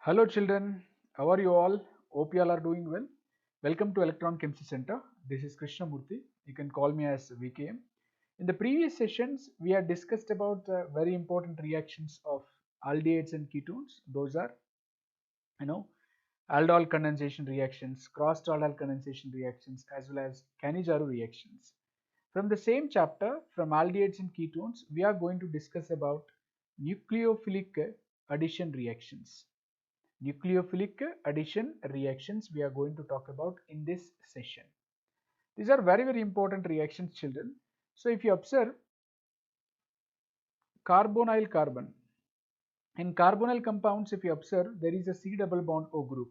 Hello children, how are you all? Hope you all are doing well. Welcome to Electron Chemistry Center. This is Krishnamurthy. You can call me as VKM. In the previous sessions, we had discussed about very important reactions of aldehydes and ketones. Those are, you know, aldol condensation reactions, crossed aldol condensation reactions, as well as Cannizzaro reactions. From the same chapter, from aldehydes and ketones, we are going to discuss about nucleophilic addition reactions. Nucleophilic addition reactions we are going to talk about in this session. These are very important reactions, children. So if you observe carbonyl carbon, in carbonyl compounds, if you observe, there is a C double bond O group.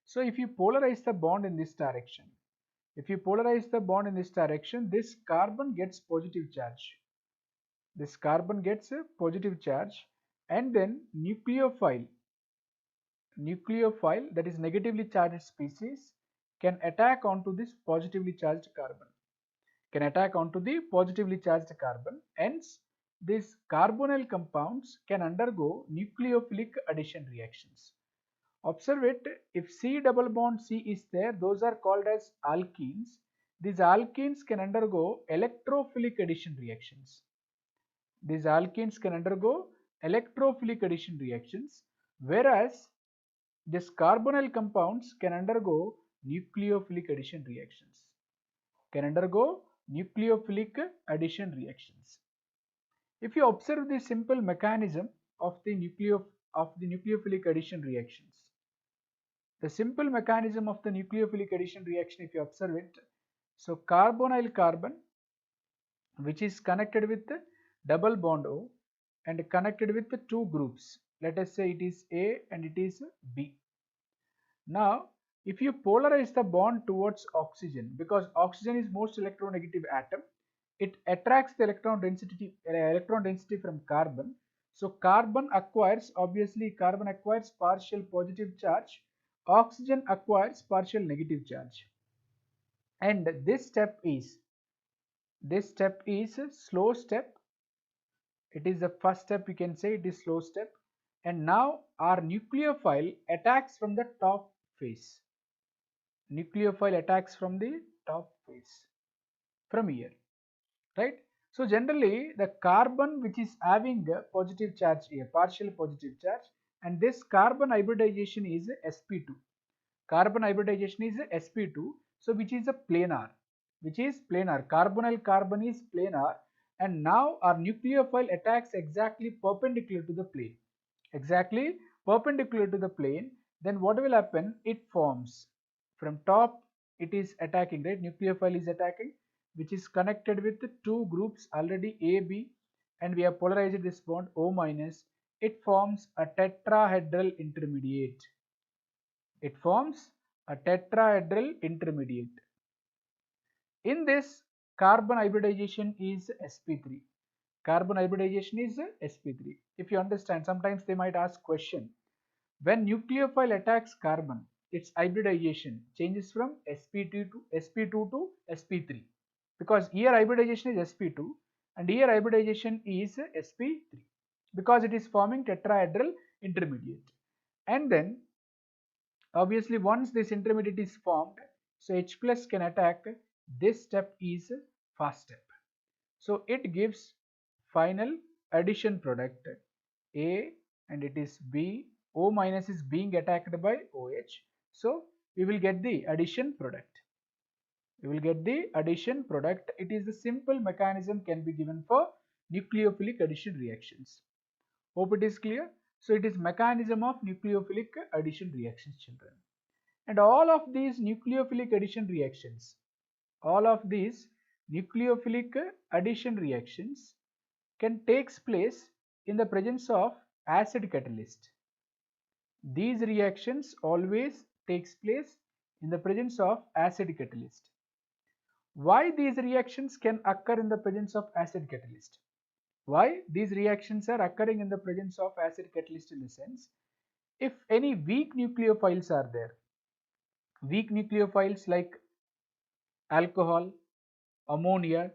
So if you polarize the bond in this direction, this carbon gets positive charge. This carbon gets a positive charge, and then nucleophile that is negatively charged species can attack onto this positively charged carbon. Hence, these carbonyl compounds can undergo nucleophilic addition reactions. Observe it, if C double bond C is there, those are called as alkenes. These alkenes can undergo electrophilic addition reactions. Whereas these carbonyl compounds can undergo nucleophilic addition reactions. If you observe the simple mechanism of the nucleophilic addition reactions, if you observe it, so carbonyl carbon, which is connected with the double bond O and connected with the two groups, let us say it is A and it is B. Now, if you polarize the bond towards oxygen, because oxygen is most electronegative atom, it attracts the electron density from carbon. So carbon acquires partial positive charge, oxygen acquires partial negative charge, and this step is a slow step. It is the first step, you can say it is slow step. And now our nucleophile attacks from the top face. From here, right? So generally the carbon which is having a positive charge here, partial positive charge, and this carbon hybridization is sp2. So which is a planar. Carbonyl carbon is planar, and now our nucleophile attacks exactly perpendicular to the plane. Then what will happen? It forms from top. It is attacking, right? Nucleophile is attacking, which is connected with the two groups already A, B, and we have polarized this bond O minus. It forms a tetrahedral intermediate. In this, carbon hybridization is sp3. If you understand, sometimes they might ask question. When nucleophile attacks carbon, its hybridization changes from sp2 to sp3, because here hybridization is sp2 and here hybridization is sp3, because it is forming tetrahedral intermediate. And then obviously once this intermediate is formed, so H plus can attack. This step is fast step, so it gives final addition product A, and it is B. O minus is being attacked by OH, so we will get the addition product. It is a simple mechanism can be given for nucleophilic addition reactions. Hope it is clear. So it is mechanism of nucleophilic addition reactions, children. And all of these nucleophilic addition reactions can takes place in the presence of acid catalyst. These reactions always takes place in the presence of acid catalyst. Why these reactions can occur in the presence of acid catalyst? Why these reactions are occurring in the presence of acid catalyst? In the sense, if any weak nucleophiles are there, like alcohol, ammonia.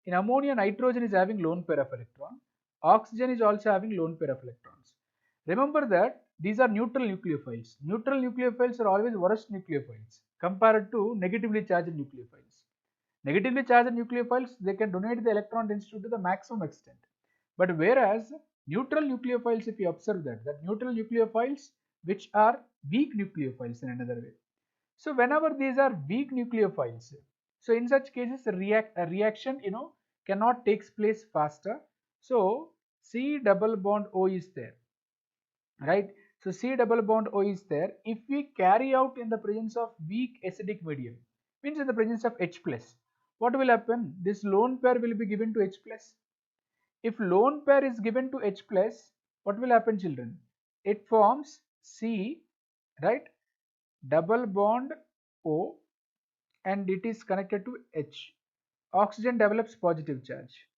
In ammonia, nitrogen is having lone pair of electron. Oxygen is also having lone pair of electrons. Remember that these are neutral nucleophiles. Neutral nucleophiles are always worst nucleophiles compared to negatively charged nucleophiles. Negatively charged nucleophiles, they can donate the electron density to the maximum extent. But whereas neutral nucleophiles, if you observe that neutral nucleophiles which are weak nucleophiles in another way. So whenever these are weak nucleophiles, so in such cases a reaction cannot takes place faster. So C double bond O is there, right? So C double bond O is there. If we carry out in the presence of weak acidic medium, means in the presence of H plus, what will happen? This lone pair will be given to H plus. If lone pair is given to H plus, what will happen, children? It forms C, right? Double bond O, and it is connected to H. Oxygen develops positive charge.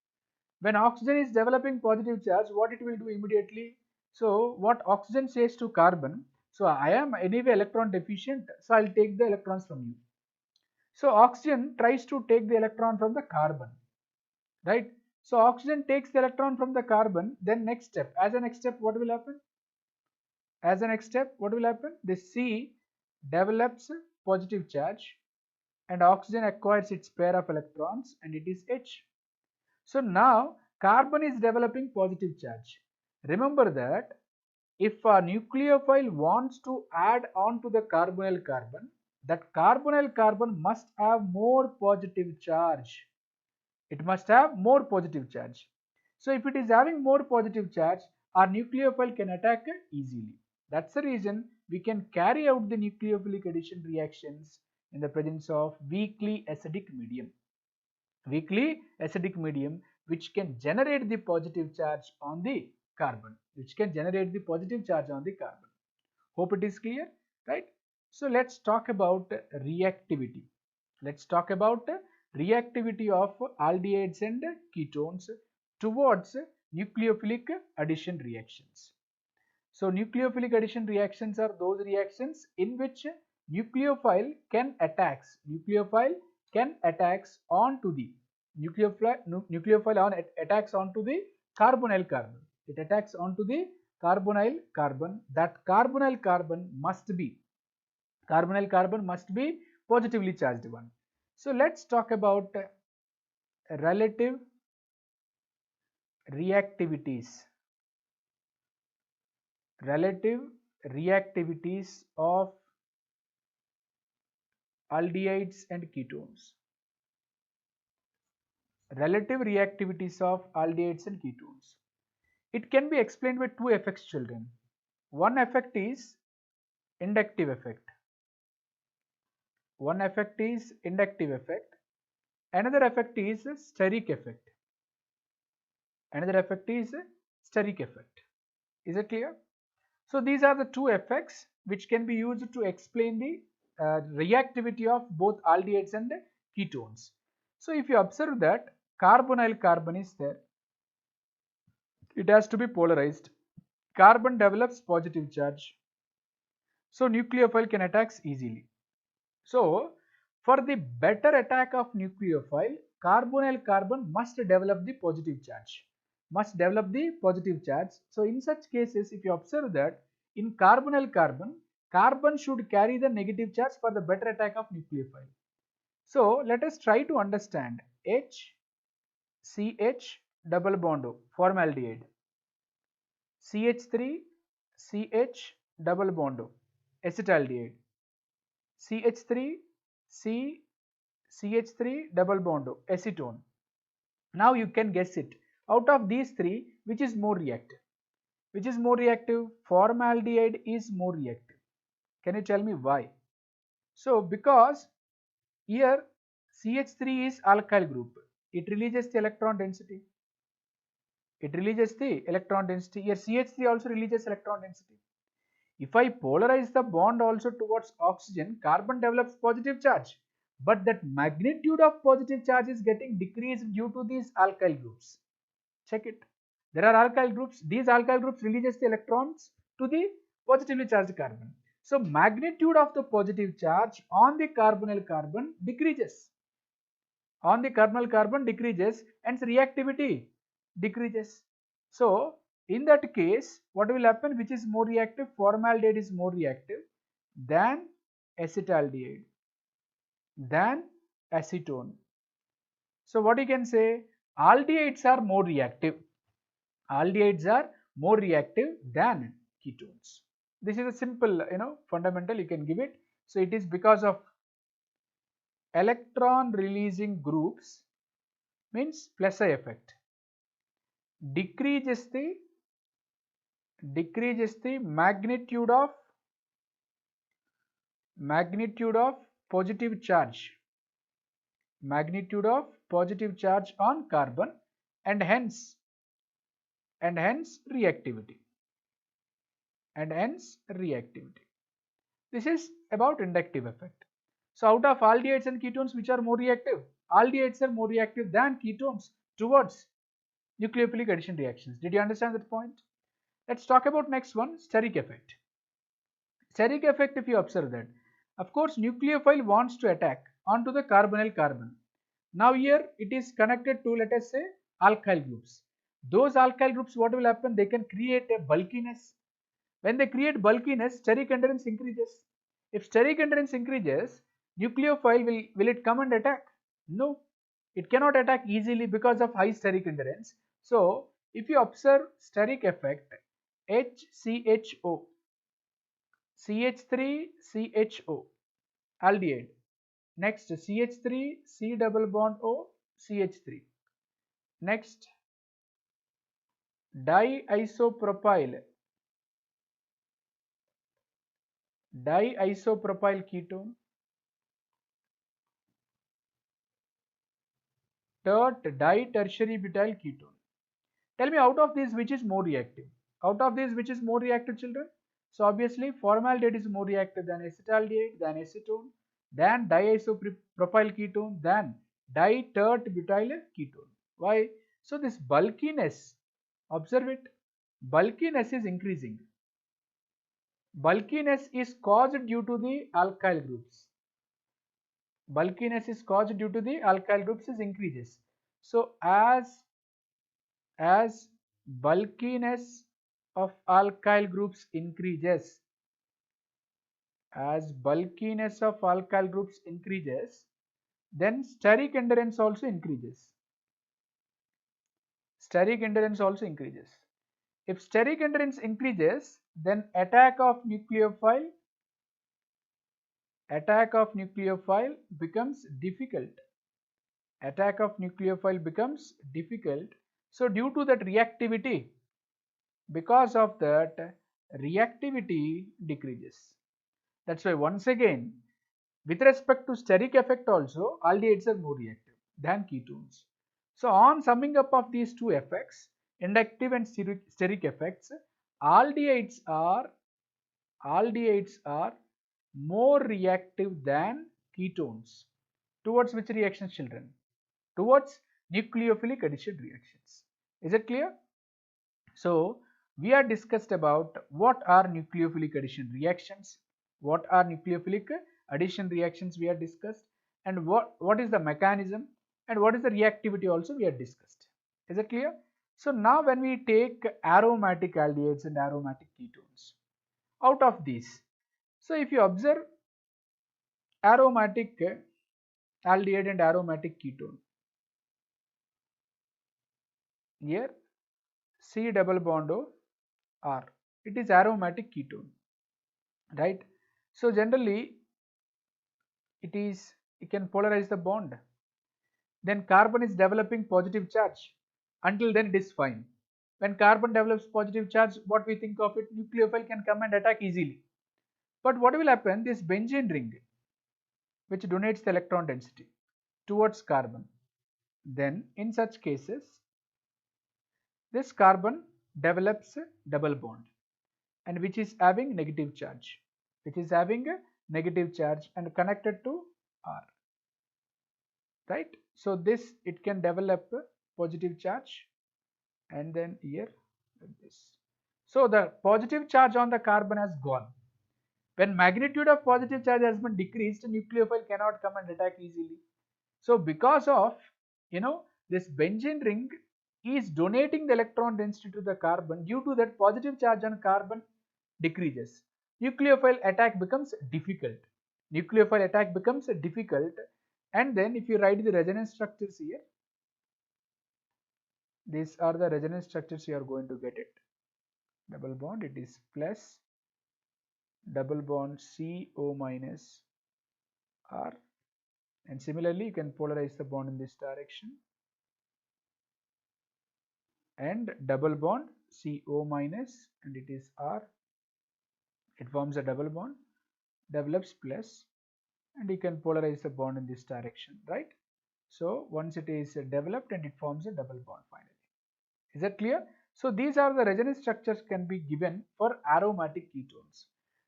When oxygen is developing positive charge, what it will do immediately? So what oxygen says to carbon, so I am anyway electron deficient, so I'll take the electrons from you. So oxygen tries to take the electron from the carbon, right? So oxygen takes the electron from the carbon. Then next step, as a next step, what will happen? As a next step, what will happen? This C develops positive charge and oxygen acquires its pair of electrons and it is H. So now carbon is developing positive charge. Remember that if a nucleophile wants to add on to the carbonyl carbon, that carbonyl carbon must have more positive charge. It must have more positive charge. So if it is having more positive charge, our nucleophile can attack it easily. That's the reason we can carry out the nucleophilic addition reactions in the presence of weakly acidic medium. Weakly acidic medium which can generate the positive charge on the carbon, Hope it is clear, right? So let's talk about reactivity. Let's talk about reactivity of aldehydes and ketones towards nucleophilic addition reactions. So nucleophilic addition reactions are those reactions in which nucleophile can attacks onto the nucleophile attacks onto the carbonyl carbon. It attacks onto the carbonyl carbon. That carbonyl carbon must be positively charged one. So let's talk about relative reactivities. Relative reactivities of aldehydes and ketones. Relative reactivities of aldehydes and ketones. It can be explained by two effects, children. One effect is inductive effect. One effect is inductive effect. Another effect is steric effect. Another effect is steric effect. Is it clear? So these are the two effects which can be used to explain the reactivity of both aldehydes and ketones. So if you observe that carbonyl carbon is there, it has to be polarized. Carbon develops positive charge. So nucleophile can attack easily. So for the better attack of nucleophile, carbonyl carbon must develop the positive charge. So in such cases, if you observe that in carbonyl carbon, carbon should carry the negative charge for the better attack of nucleophile. So let us try to understand H, CH, double bond O, formaldehyde. CH3, CH, double bond O, acetaldehyde. CH3, C, CH3, double bond O, acetone. Now you can guess it. Out of these three, which is more reactive? Formaldehyde is more reactive. Can you tell me why? So because here CH3 is alkyl group. It releases the electron density. Here CH3 also releases electron density. If I polarize the bond also towards oxygen, carbon develops positive charge. But that magnitude of positive charge is getting decreased due to these alkyl groups. Check it. There are alkyl groups. These alkyl groups releases the electrons to the positively charged carbon. So magnitude of the positive charge on the carbonyl carbon decreases. And reactivity decreases. So In that case, what will happen? Which is more reactive? Formaldehyde is more reactive than acetaldehyde, than acetone. So what you can say? Aldehydes are more reactive. Aldehydes are more reactive than ketones. This is a simple, fundamental you can give it. So it is because of electron releasing groups, means plus I effect, decreases the magnitude of positive charge, on carbon, and hence reactivity, This is about inductive effect. So out of aldehydes and ketones, which are more reactive? Aldehydes are more reactive than ketones towards nucleophilic addition reactions. Did you understand that point? Let's talk about next one, steric effect. Steric effect, if you observe that, of course nucleophile wants to attack onto the carbonyl carbon. Now here it is connected to, let us say, alkyl groups. Those alkyl groups, what will happen? They can create a bulkiness. When they create bulkiness, steric endurance increases. If steric endurance increases, nucleophile will it come and attack? No, it cannot attack easily because of high steric endurance. So if you observe steric effect, HCHO, CH3, CHO, aldehyde. Next CH3, C double bond O, CH3. Next diisopropyl ketone, ditertiary butyl ketone. Tell me, out of these which is more reactive? Children? So obviously formaldehyde is more reactive than acetaldehyde, than acetone, than diisopropyl ketone, than ditert butyl ketone. Why? So this bulkiness, observe it, bulkiness is increasing. Bulkiness is caused due to the alkyl groups. Bulkiness is caused due to the alkyl groups is increases. So as bulkiness of alkyl groups increases, then steric endurance also increases. If steric endurance increases, then attack of nucleophile becomes difficult. So due to that reactivity, because of that, reactivity decreases. That's why once again, with respect to steric effect also, aldehydes are more reactive than ketones. So on summing up of these two effects, inductive and steric effects, aldehydes are more reactive than ketones. Towards which reactions, children? Towards nucleophilic addition reactions. Is it clear? So we are discussed about what are nucleophilic addition reactions, we are discussed, and what is the mechanism, and what is the reactivity also we are discussed. Is it clear? So now when we take aromatic aldehydes and aromatic ketones, out of these, so if you observe aromatic aldehyde and aromatic ketone, here C double bond O R, it is aromatic ketone, right? So generally it can polarize the bond, then carbon is developing positive charge. Until then it is fine. When carbon develops positive charge, what we think of it? Nucleophile can come and attack easily. But what will happen? This benzene ring, which donates the electron density towards carbon, then in such cases this carbon develops a double bond, and which is having negative charge, and connected to R, right? So this, it can develop a positive charge, and then here like this. So the positive charge on the carbon has gone. When magnitude of positive charge has been decreased, nucleophile cannot come and attack easily. So because of this benzene ring is donating the electron density to the carbon. Due to that, positive charge on carbon decreases. Nucleophile attack becomes difficult. Nucleophile attack becomes difficult. And then if you write the resonance structures here, these are the resonance structures you are going to get it. Double bond, it is plus double bond CO minus R. And similarly, you can polarize the bond in this direction. And double bond CO minus, and it is R. It forms a double bond, develops plus, and you can polarize the bond in this direction, right? So once it is developed, and it forms a double bond finally. Is that clear? So these are the resonance structures can be given for aromatic ketones.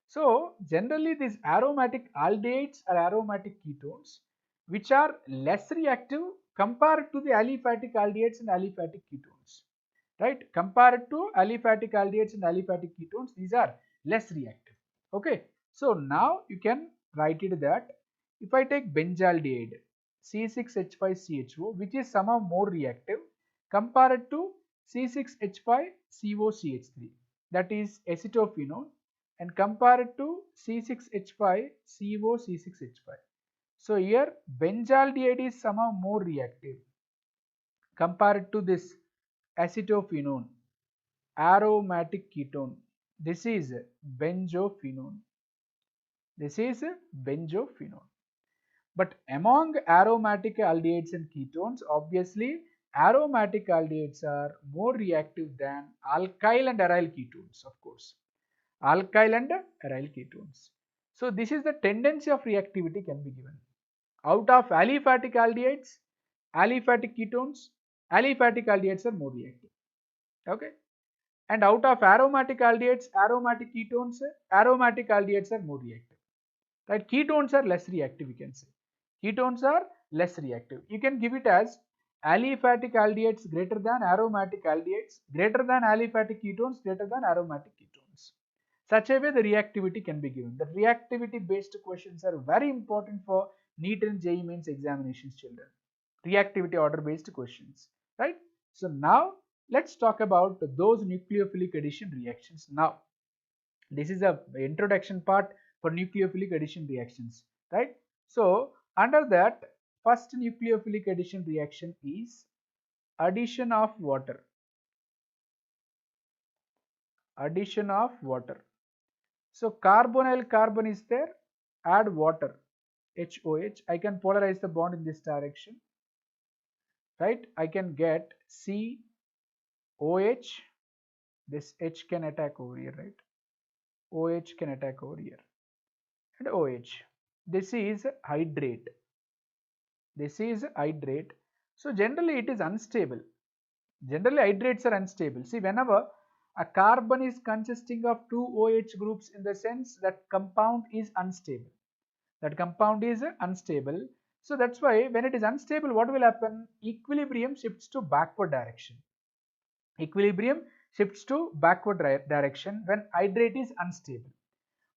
So generally these aromatic aldehydes or aromatic ketones which are less reactive compared to the aliphatic aldehydes and aliphatic ketones, right? Compared to aliphatic aldehydes and aliphatic ketones, these are less reactive. Okay, so now you can write it that if I take benzaldehyde C6H5CHO, which is somehow more reactive compared to C6H5COCH3, that is acetophenone, and compared to C6H5COC6H5. So here benzaldehyde is somehow more reactive compared to this acetophenone, aromatic ketone. This is benzophenone. This is benzophenone. But among aromatic aldehydes and ketones, obviously aromatic aldehydes are more reactive than alkyl and aryl ketones, of course. Alkyl and aryl ketones. So this is the tendency of reactivity can be given. Out of aliphatic aldehydes, aliphatic ketones, aliphatic aldehydes are more reactive. Okay. And out of aromatic aldehydes, aromatic ketones, aromatic aldehydes are more reactive. Right? Ketones are less reactive, you can say. Ketones are less reactive. You can give it as aliphatic aldehydes greater than aromatic aldehydes, greater than aliphatic ketones, greater than aromatic ketones. Such a way the reactivity can be given. The reactivity based questions are very important for NEET and JEE mains examinations, children. Reactivity order based questions, right? So now let's talk about those nucleophilic addition reactions. Now this is a introduction part for nucleophilic addition reactions, right? So under that, first nucleophilic addition reaction is addition of water. Addition of water. So carbonyl carbon is there, add water, HOH. I can polarize the bond in this direction, right? I can get COH. This H can attack over here, right? OH can attack over here, and OH. This is hydrate. This is hydrate. So generally it is unstable. Generally hydrates are unstable. See, whenever a carbon is consisting of two OH groups, in the sense that compound is unstable. That compound is unstable. So that's why when it is unstable, what will happen? Equilibrium shifts to backward direction. Equilibrium shifts to backward direction when hydrate is unstable.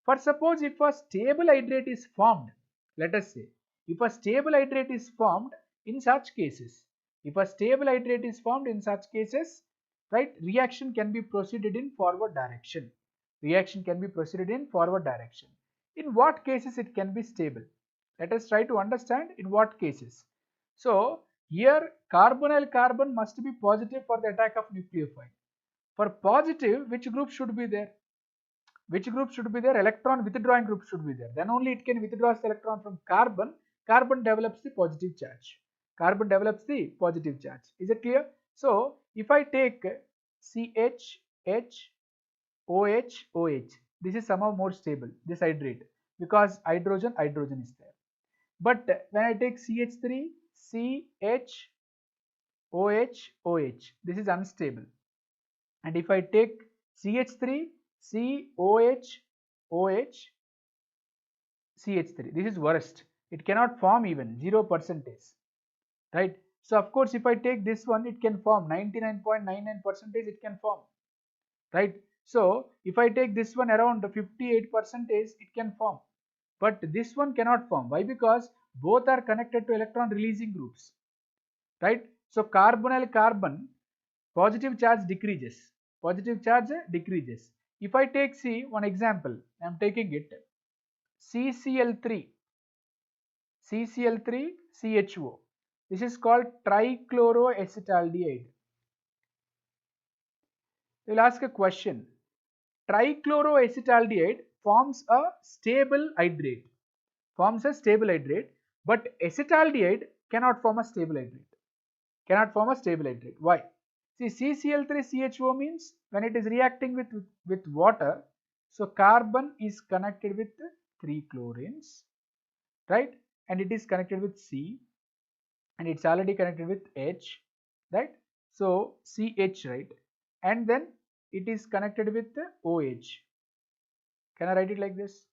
For suppose if a stable hydrate is formed, let us say, if a stable hydrate is formed in such cases, right, reaction can be proceeded in forward direction. Reaction can be proceeded in forward direction. In what cases it can be stable? Let us try to understand in what cases. So here carbonyl carbon must be positive for the attack of nucleophile. For positive, which group should be there? Which group should be there? Electron withdrawing group should be there. Then only it can withdraw the electron from carbon. Carbon develops the positive charge. Carbon develops the positive charge. Is it clear? So if I take CH, H, OH, OH, this is somehow more stable, this hydrate, because hydrogen is there. But when I take CH3, CH, OH, OH, this is unstable. And if I take CH3, COH, OH, CH3, this is worst. It cannot form even 0%, right? So of course if I take this one, it can form 99.99%, it can form, right? So if I take this one around 58%, it can form, but this one cannot form. Why? Because both are connected to electron releasing groups, right? So carbonyl carbon positive charge decreases. Positive charge decreases. If I take, see, one example, I am taking it, CCl3, CCl3 CHO. This is called trichloroacetaldehyde. They will ask a question. Trichloroacetaldehyde forms a stable hydrate. Forms a stable hydrate, but acetaldehyde cannot form a stable hydrate. Cannot form a stable hydrate. Why? See, CCl3CHO means when it is reacting with water, so carbon is connected with 3 chlorines, right? And it is connected with C, and it's already connected with H, right? So CH, right? And then it is connected with OH. Can I write it like this?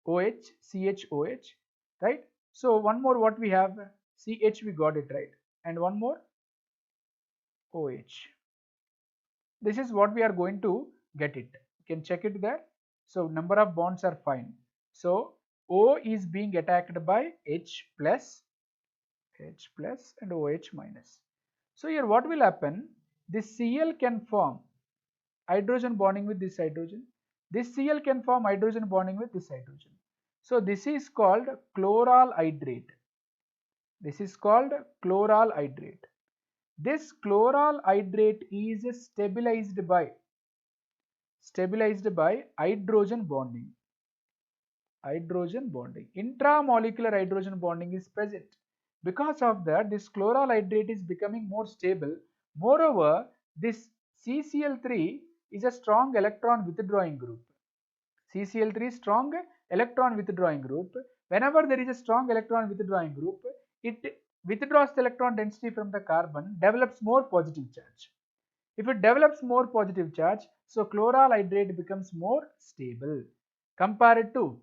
OH, CH, OH, right? So one more, what we have, CH, we got it, right? And one more, OH. This is what we are going to get it. You can check it there. So number of bonds are fine. So O is being attacked by H plus and OH minus. So here what will happen? This Cl can form hydrogen bonding with this hydrogen. This Cl can form hydrogen bonding with this hydrogen. So this is called chloral hydrate. This is called chloral hydrate. This chloral hydrate is stabilized by hydrogen bonding. Intramolecular hydrogen bonding is present. Because of that, this chloral hydrate is becoming more stable. Moreover, this CCl3 is a strong electron withdrawing group. CCl3 is strong electron withdrawing group. Whenever there is a strong electron withdrawing group, it withdraws the electron density from the carbon, develops more positive charge. If it develops more positive charge, so chloral hydrate becomes more stable compared to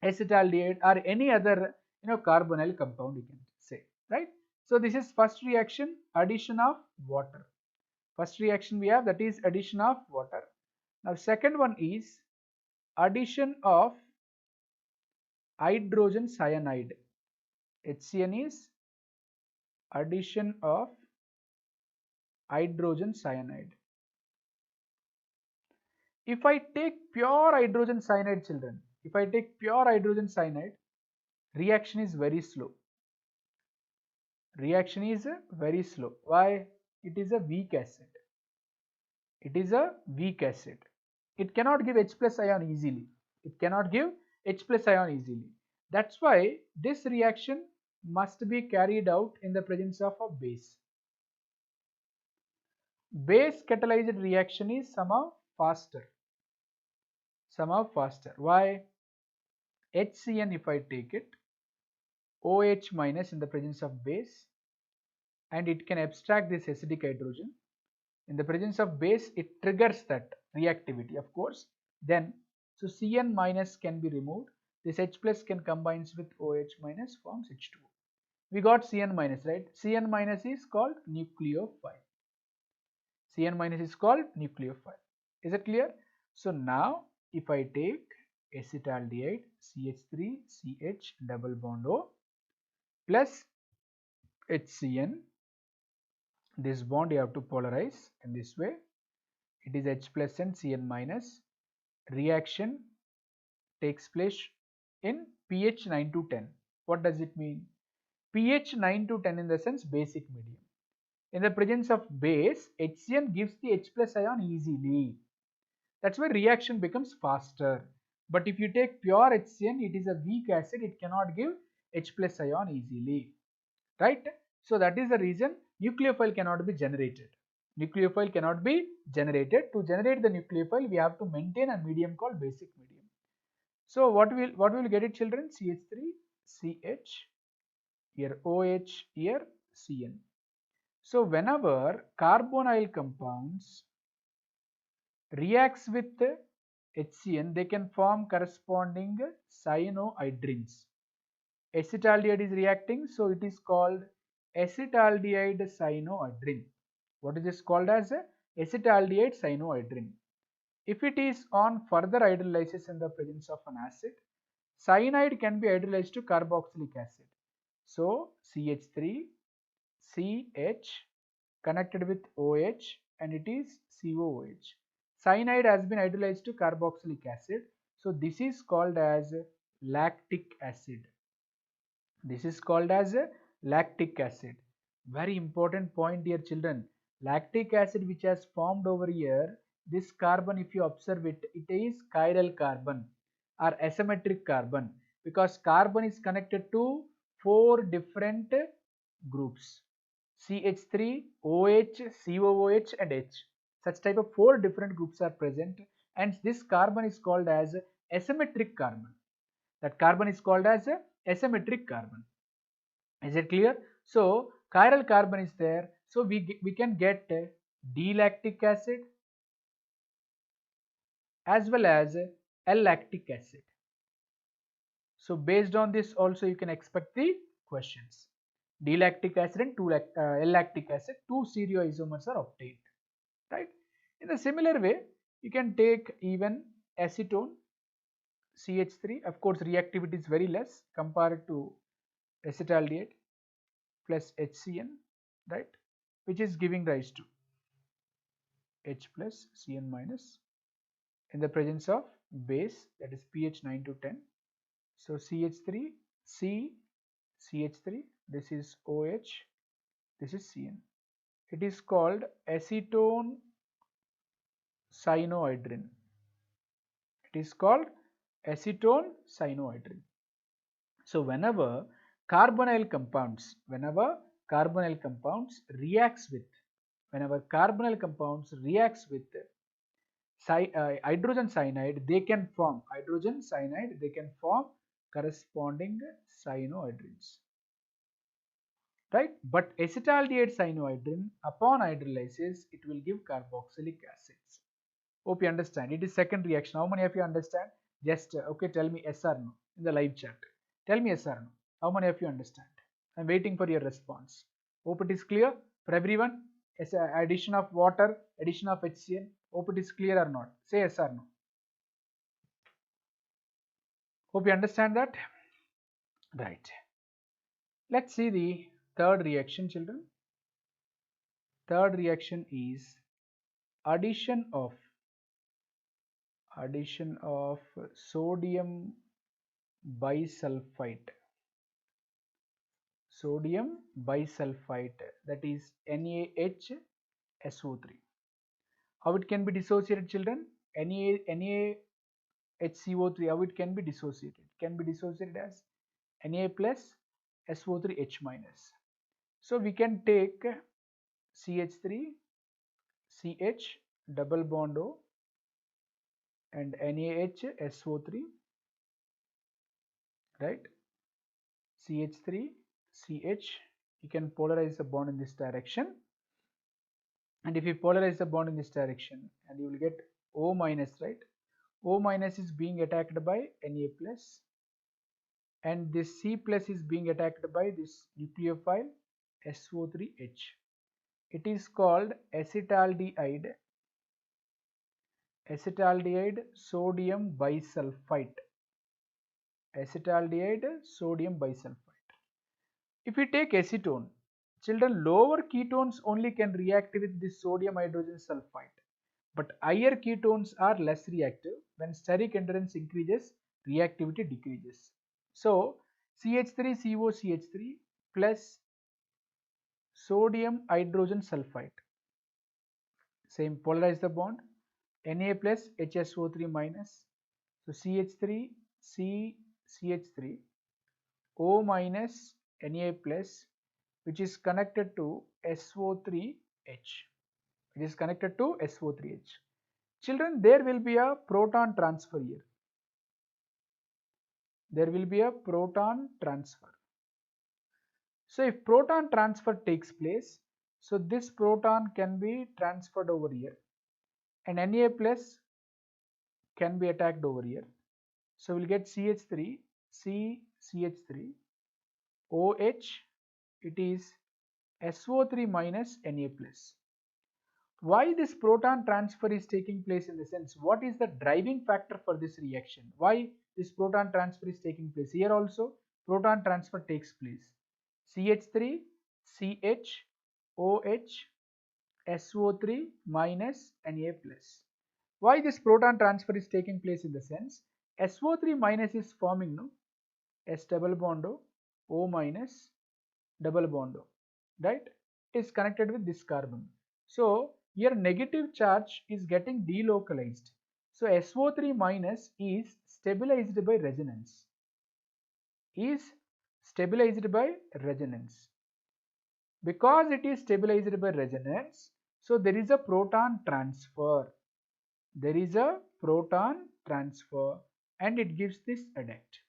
acetaldehyde or any other carbonyl compound, you can say, right? So this is first reaction, addition of water. First reaction we have, that is addition of water. Now second one is addition of hydrogen cyanide. HCN is addition of hydrogen cyanide. If I take pure hydrogen cyanide, children, if I take pure hydrogen cyanide, reaction is very slow. Reaction is very slow. Why? It is a weak acid. It is a weak acid. It cannot give H plus ion easily. It cannot give H plus ion easily. That's why this reaction must be carried out in the presence of a base. Base catalyzed reaction is somehow faster. Somehow faster. Why? HCN, if I take it, OH minus in the presence of base, and it can abstract this acidic hydrogen. In the presence of base, it triggers that reactivity, of course. Then, so Cn minus can be removed. This H plus can combine with OH minus, forms H2O. We got Cn minus, right? Cn minus is called nucleophile. Cn minus is called nucleophile. Is it clear? So now, if I take acetaldehyde, CH3, CH double bond O plus HCN, this bond you have to polarize in this way. It is H plus and Cn minus. Reaction takes place in pH 9 to 10. What does it mean? pH 9 to 10 in the sense basic medium. In the presence of base, HCN gives the H plus ion easily. That's why reaction becomes faster. But if you take pure HCN, it is a weak acid. It cannot give H plus ion easily. Right? So that is the reason nucleophile cannot be generated. Nucleophile cannot be generated. To generate the nucleophile, we have to maintain a medium called basic medium. So what will get it, children? CH3, CH, here OH, here Cn. So whenever carbonyl compounds reacts with HCN, they can form corresponding cyanohydrins. Acetaldehyde is reacting, so it is called acetaldehyde cyanohydrin. What is this called as? Acetaldehyde cyanohydrin. If it is on further hydrolysis in the presence of an acid, cyanide can be hydrolyzed to carboxylic acid. So CH3, CH connected with OH and it is COOH. Cyanide has been hydrolyzed to carboxylic acid. So this is called as lactic acid. This is called as lactic acid. Very important point, dear children. Lactic acid which has formed over here, this carbon, if you observe it, it is chiral carbon or asymmetric carbon, because carbon is connected to 4 different groups: CH3, OH, COOH and H. Such type of 4 different groups are present, and this carbon is called as asymmetric carbon. That carbon is called as asymmetric carbon. Is it clear? So chiral carbon is there, so we can get D-lactic acid as well as L-lactic acid. So based on this also you can expect the questions. D-lactic acid and L-lactic acid, 2 stereoisomers are obtained, right? In the similar way, you can take even acetone, CH3. Of course, reactivity is very less compared to acetaldehyde plus HCN, right, which is giving rise to H plus Cn minus in the presence of base, that is pH 9 to 10. So CH3, C, CH3, this is OH, this is Cn. It is called acetone cyanohydrin. It is called acetone cyanohydrin. So whenever carbonyl compounds reacts with, hydrogen cyanide, they can form corresponding cyanohydrins, right? But acetaldehyde cyanohydrin, upon hydrolysis, it will give carboxylic acids. Hope you understand. It is second reaction. How many of you understand? Just okay, tell me yes or no in the live chat. Tell me yes or no. How many of you understand? I'm waiting for your response. Hope it is clear for everyone. Yes, addition of water, addition of HCl. Hope it is clear or not. Say yes or no. Hope you understand that. Right. Let's see the third reaction, children. Third reaction is addition of sodium bisulfite. That is NaHSO3. How it can be dissociated, children? NaHCO3, how it can be dissociated? It can be dissociated as Na plus SO3H minus. So we can take CH3, CH double bond O and NaHSO3, right? CH3, CH, you can polarize the bond in this direction, and if you polarize the bond in this direction, and you will get O minus, right? O minus is being attacked by Na plus, and this C plus is being attacked by this nucleophile SO3H. It is called acetaldehyde sodium bisulfite. If we take acetone, children, lower ketones only can react with this sodium hydrogen sulfite, but higher ketones are less reactive. When steric endurance increases, reactivity decreases. So CH3COCH3 plus sodium hydrogen sulfite, same, polarize the bond, Na plus HSO3 minus, so CH3 CH3 O minus Na plus, which is connected to SO3H. Children, there will be a proton transfer here. So if proton transfer takes place, so this proton can be transferred over here and Na plus can be attacked over here. So we'll get CH3, CH3, OH, it is SO3 minus Na plus. Why this proton transfer is taking place in the sense? What is the driving factor for this reaction? Why this proton transfer is taking place? Here also proton transfer takes place. CH3, CH, OH, SO3 minus Na plus. Why this proton transfer is taking place in the sense SO3 minus is forming no S double bond O minus double bond O, right? It is connected with this carbon. So here negative charge is getting delocalized. So SO3 minus is stabilized by resonance. Because it is stabilized by resonance, so there is a proton transfer. And it gives this adduct.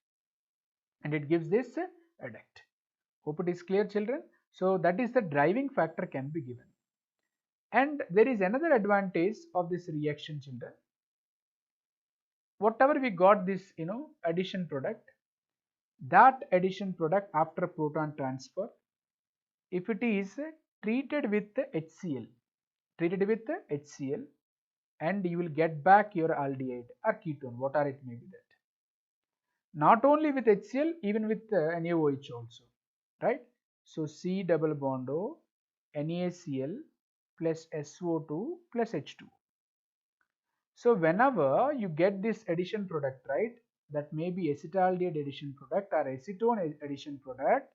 Hope it is clear, children. So that is the driving factor can be given. And there is another advantage of this reaction, children. Whatever we got this, addition product, that addition product after proton transfer, if it is treated with HCl, and you will get back your aldehyde or ketone, what are it may be that. Not only with HCl, even with NaOH also, right? So C double bond O, NaCl plus SO2 plus H2. So whenever you get this addition product, right, that may be acetaldehyde addition product or acetone addition product,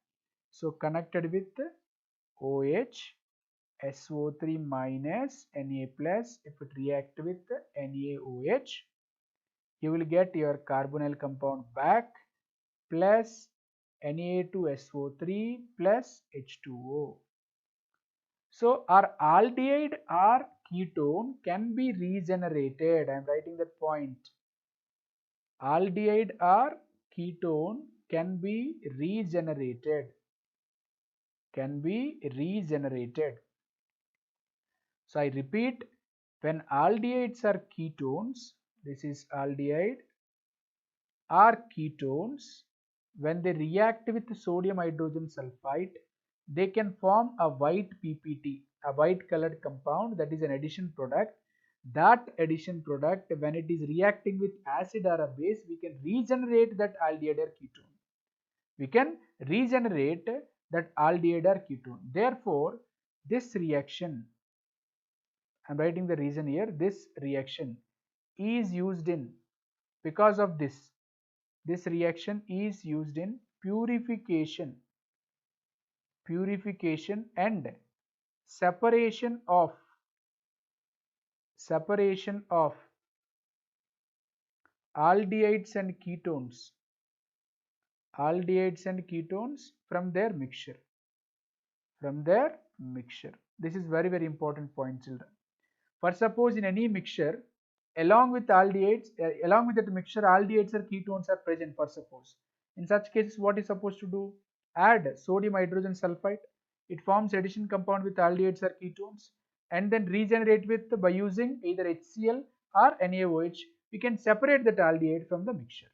so connected with OH, SO3 minus Na plus, if it react with NaOH, you will get your carbonyl compound back plus Na2SO3 plus H2O. So our aldehyde or ketone can be regenerated. I am writing that point. Aldehyde or ketone can be regenerated. So I repeat, when aldehydes are ketones, this is aldehyde or ketones, when they react with sodium hydrogen sulphite, they can form a white PPT, a white colored compound, that is an addition product. That addition product, when it is reacting with acid or a base, we can regenerate that aldehyde or ketone. Therefore, this reaction, I am writing the reason here, this reaction is used in, because of this reaction is used in purification and separation of aldehydes and ketones from their mixture. This is very, very important point, children. For suppose in any mixture, along with aldehydes, along with that mixture, aldehydes or ketones are present, for suppose. In such cases, what is supposed to do? Add sodium hydrogen sulphite. It forms addition compound with aldehydes or ketones, and then regenerate with by using either HCl or NaOH. We can separate that aldehyde from the mixture.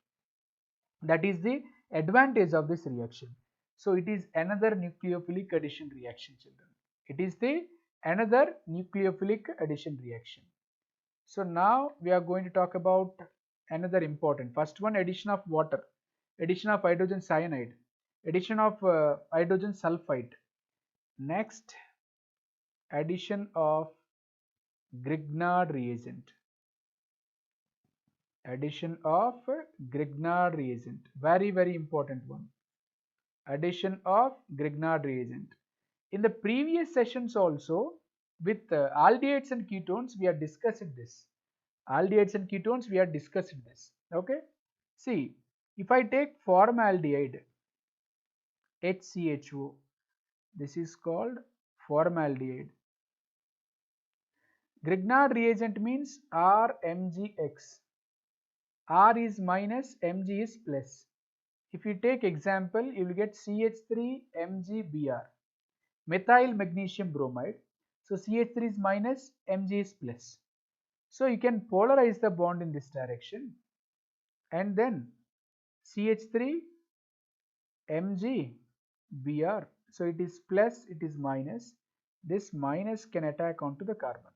That is the advantage of this reaction. So it is another nucleophilic addition reaction, children. It is the another nucleophilic addition reaction. So now we are going to talk about another important. First one, addition of water, addition of hydrogen cyanide, addition of hydrogen sulphite. Next, addition of grignard reagent. Very, very important one. Addition of grignard reagent. In the previous sessions also, with aldehydes and ketones, we have discussed this. Okay. See, if I take formaldehyde, HCHO, this is called formaldehyde. Grignard reagent means RMgX. R is minus, Mg is plus. If you take example, you will get CH3MgBr, methyl magnesium bromide. So CH3 is minus, Mg is plus. So you can polarize the bond in this direction, and then CH3 MgBr. So it is plus, it is minus. This minus can attack onto the carbon,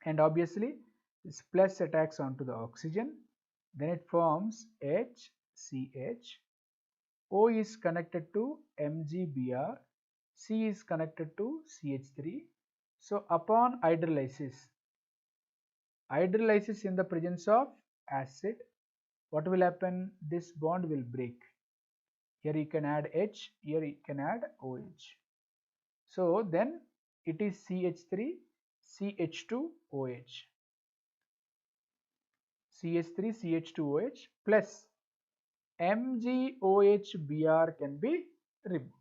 and obviously this plus attacks onto the oxygen. Then it forms HCH. O is connected to MgBr. C is connected to CH3. So upon hydrolysis in the presence of acid, what will happen? This bond will break. Here you can add H, here you can add OH. So then it is CH3, CH2OH. CH3, CH2OH plus MgOH can be removed.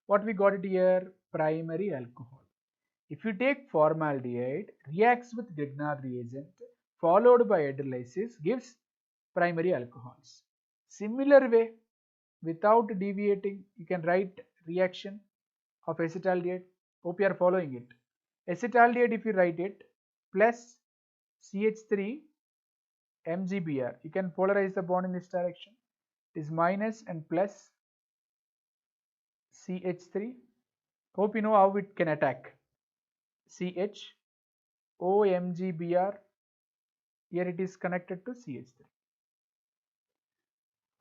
What we got it here? Primary alcohol. If you take formaldehyde, reacts with Grignard reagent, followed by hydrolysis, gives primary alcohols. Similar way, without deviating, you can write reaction of acetaldehyde. Hope you are following it. Acetaldehyde, if you write it, plus CH3 MgBr, you can polarize the bond in this direction. It is minus and plus CH3. Hope you know how it can attack. CH OMgBr, here it is connected to CH3.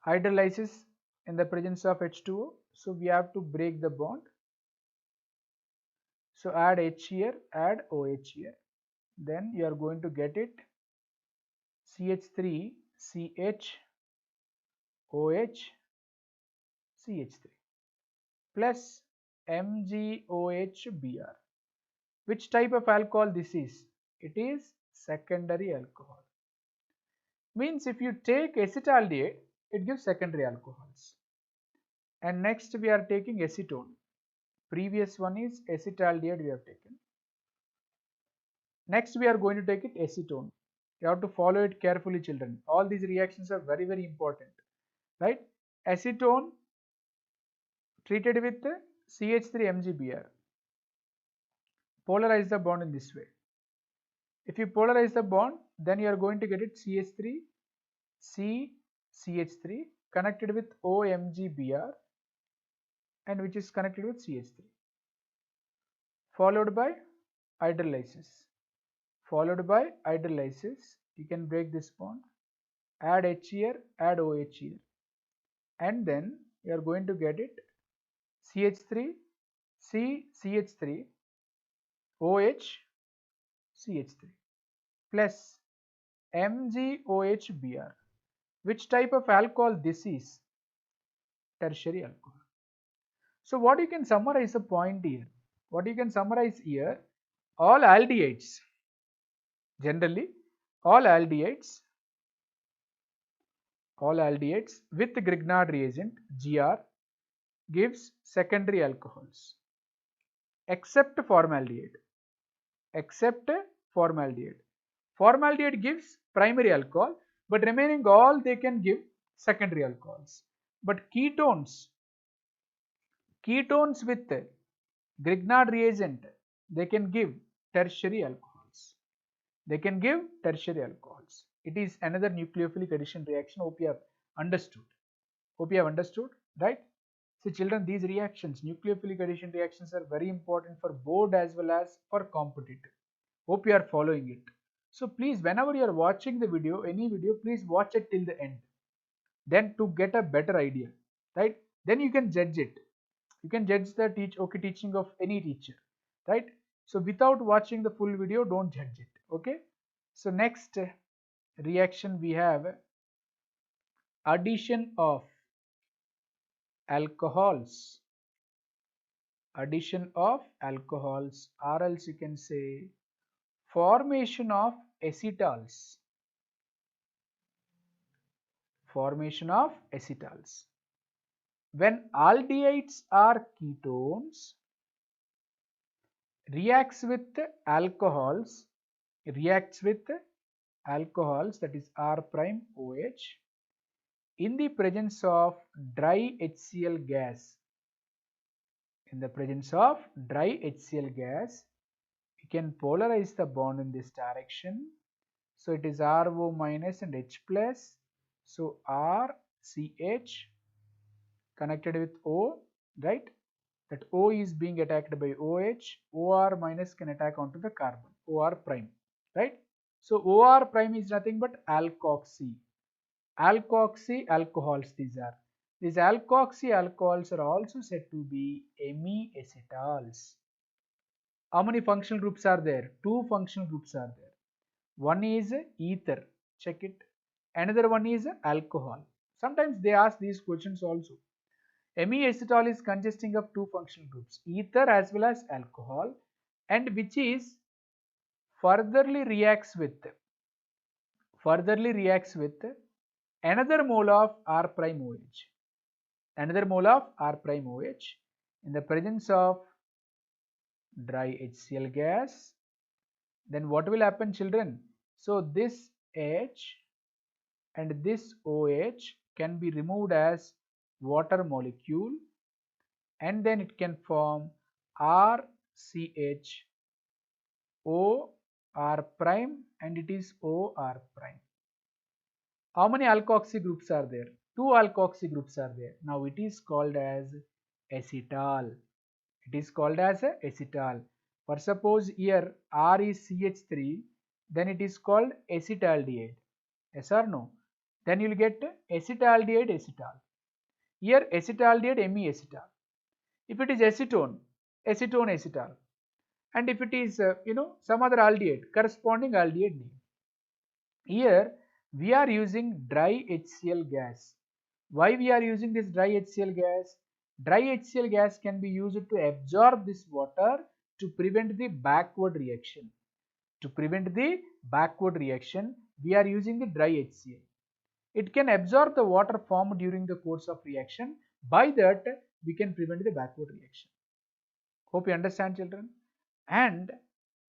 Hydrolysis in the presence of H2O, so we have to break the bond. So add H here, add OH here, then you are going to get it CH3 CH OH CH3 plus MgOHBr. Which type of alcohol this is? It is secondary alcohol. Means if you take acetaldehyde, it gives secondary alcohols. And next we are taking acetone. Previous one is acetaldehyde we have taken. Next we are going to take it acetone. You have to follow it carefully, children. All these reactions are very, very important. Right? Acetone treated with CH3MgBr. Polarize the bond in this way. If you polarize the bond, then you are going to get it CH3 CH3 connected with OMgBr, and which is connected with CH3, followed by hydrolysis. You can break this bond, add H here, add OH here, and then you are going to get it CH3 CH3 OH CH3 plus MgOHBr. Which type of alcohol this is? Tertiary alcohol. So what you can summarize a point here? What you can summarize here, all aldehydes, generally all aldehydes with Grignard reagent GR gives secondary alcohols except formaldehyde. Formaldehyde gives primary alcohol, but remaining all they can give secondary alcohols. But ketones with Grignard reagent, they can give tertiary alcohols. It is another nucleophilic addition reaction. Hope you have understood. Right? So children, these reactions, nucleophilic addition reactions, are very important for board as well as for competitive. Hope you are following it. So please, whenever you are watching the video, any video, please watch it till the end. Then to get a better idea, right? Then you can judge it. You can judge the teaching of any teacher, right? So without watching the full video, don't judge it. Okay. So next reaction we have addition of alcohols. Or else you can say formation of acetals. When aldehydes are ketones, reacts with alcohols, that is R prime OH, in the presence of dry HCl gas. You can polarize the bond in this direction. So it is RO minus and H plus. So RCH connected with O, right? That O is being attacked by OH. OR minus can attack onto the carbon, OR prime, right? So OR prime is nothing but alkoxy alcohols. These alkoxy alcohols are also said to be hemiacetals. How many functional groups are there? Two functional groups are there. One is ether, check it. Another one is alcohol. Sometimes they ask these questions also. Hemiacetal is consisting of two functional groups, ether as well as alcohol, and which is furtherly reacts with another mole of R prime OH. Another mole of R prime OH in the presence of dry HCl gas. Then what will happen, children? So this H and this OH can be removed as water molecule, and then it can form RCH O R prime, and it is OR prime. How many alkoxy groups are there? Two alkoxy groups are there. Now it is called as acetal. It is called as acetal. For suppose here R is CH3, then it is called acetaldehyde. Yes or no? Then you will get acetaldehyde acetal. Here acetaldehyde hemiacetal. If it is acetone, acetone acetal. And if it is some other aldehyde, corresponding aldehyde name. Here we are using dry HCl gas. Why we are using this dry HCl gas? Dry HCl gas can be used to absorb this water to prevent the backward reaction. To prevent the backward reaction, we are using the dry HCl. It can absorb the water formed during the course of reaction. By that, we can prevent the backward reaction. Hope you understand, children. And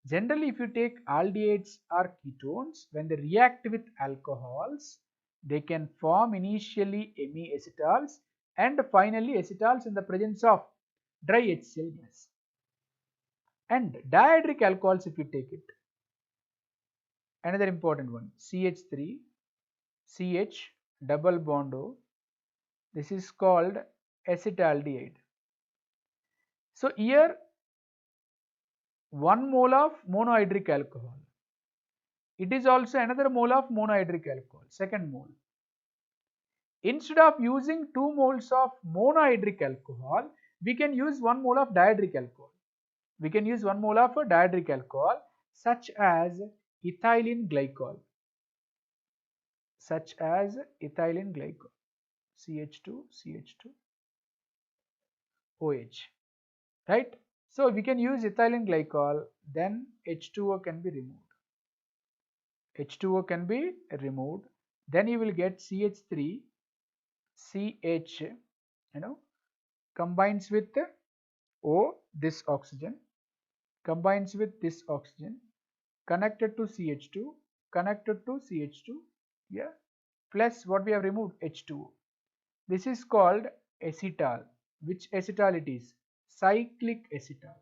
generally, if you take aldehydes or ketones, when they react with alcohols, they can form initially hemiacetals and finally acetals in the presence of dry HCl gas. And dihydric alcohols, if you take it, another important one, CH3, CH double bond O, this is called acetaldehyde. So here 1 mole of monohydric alcohol. It is also another mole of monohydric alcohol, second mole. Instead of using 2 moles of monohydric alcohol, we can use 1 mole of dihydric alcohol. We can use 1 mole of a dihydric alcohol such as ethylene glycol. Such as ethylene glycol. CH2, CH2, OH. Right? So we can use ethylene glycol, then H2O can be removed. H2O can be removed. Then you will get CH3, CH, combines with O, this oxygen, combines with this oxygen, connected to CH2, connected to CH2, yeah, plus what we have removed, H2O. This is called acetal. Which acetal it is? Cyclic acetal.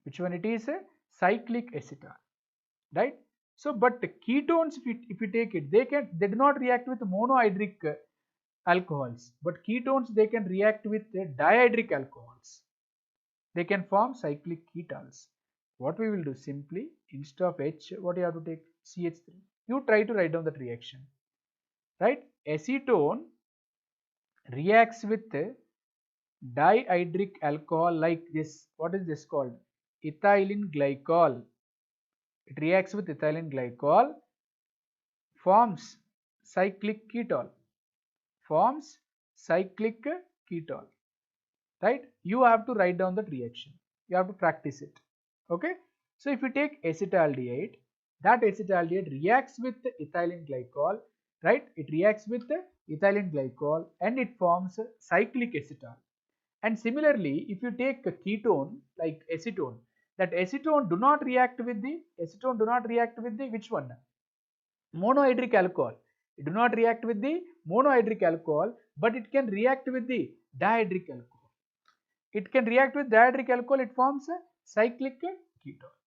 Which one it is? Cyclic acetal, right? So, but ketones, if you take it, they do not react with monohydric alcohols, but ketones they can react with dihydric alcohols. They can form cyclic ketones. What we will do, simply instead of H, what you have to take? CH3. You try to write down that reaction, right? Acetone reacts with dihydric alcohol like this. What is this called? Ethylene glycol. It reacts with ethylene glycol, forms cyclic ketone. Forms cyclic ketone. Right? You have to write down that reaction. You have to practice it. Okay? So if you take acetaldehyde, that acetaldehyde reacts with the ethylene glycol, right? It reacts with the ethylene glycol and it forms cyclic acetal. And similarly, if you take a ketone like acetone, that acetone do not react with the which one? Monohydric alcohol. It do not react with the monohydric alcohol, but it can react with the dihydric alcohol. It can react with dihydric alcohol, it forms a cyclic ketone.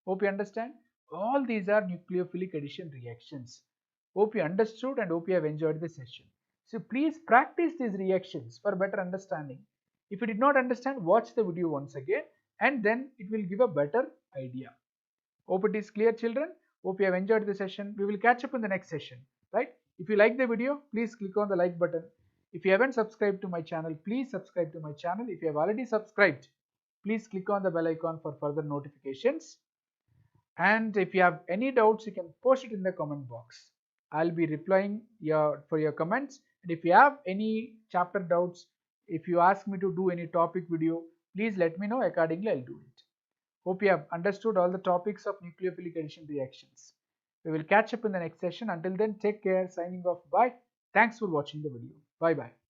Hope you understand. All these are nucleophilic addition reactions. Hope you understood and hope you have enjoyed the session. So please practice these reactions for better understanding. If you did not understand, watch the video once again and then it will give a better idea. Hope it is clear, children. Hope you have enjoyed the session. We will catch up in the next session, right? If you like the video, please click on the like button. If you haven't subscribed to my channel, please subscribe to my channel. If you have already subscribed, please click on the bell icon for further notifications. And if you have any doubts, you can post it in the comment box. I'll be replying for your comments. And if you have any chapter doubts, if you ask me to do any topic video, please let me know. Accordingly, I'll do it. Hope you have understood all the topics of nucleophilic addition reactions. We will catch up in the next session. Until then, take care. Signing off. Bye. Thanks for watching the video. Bye bye.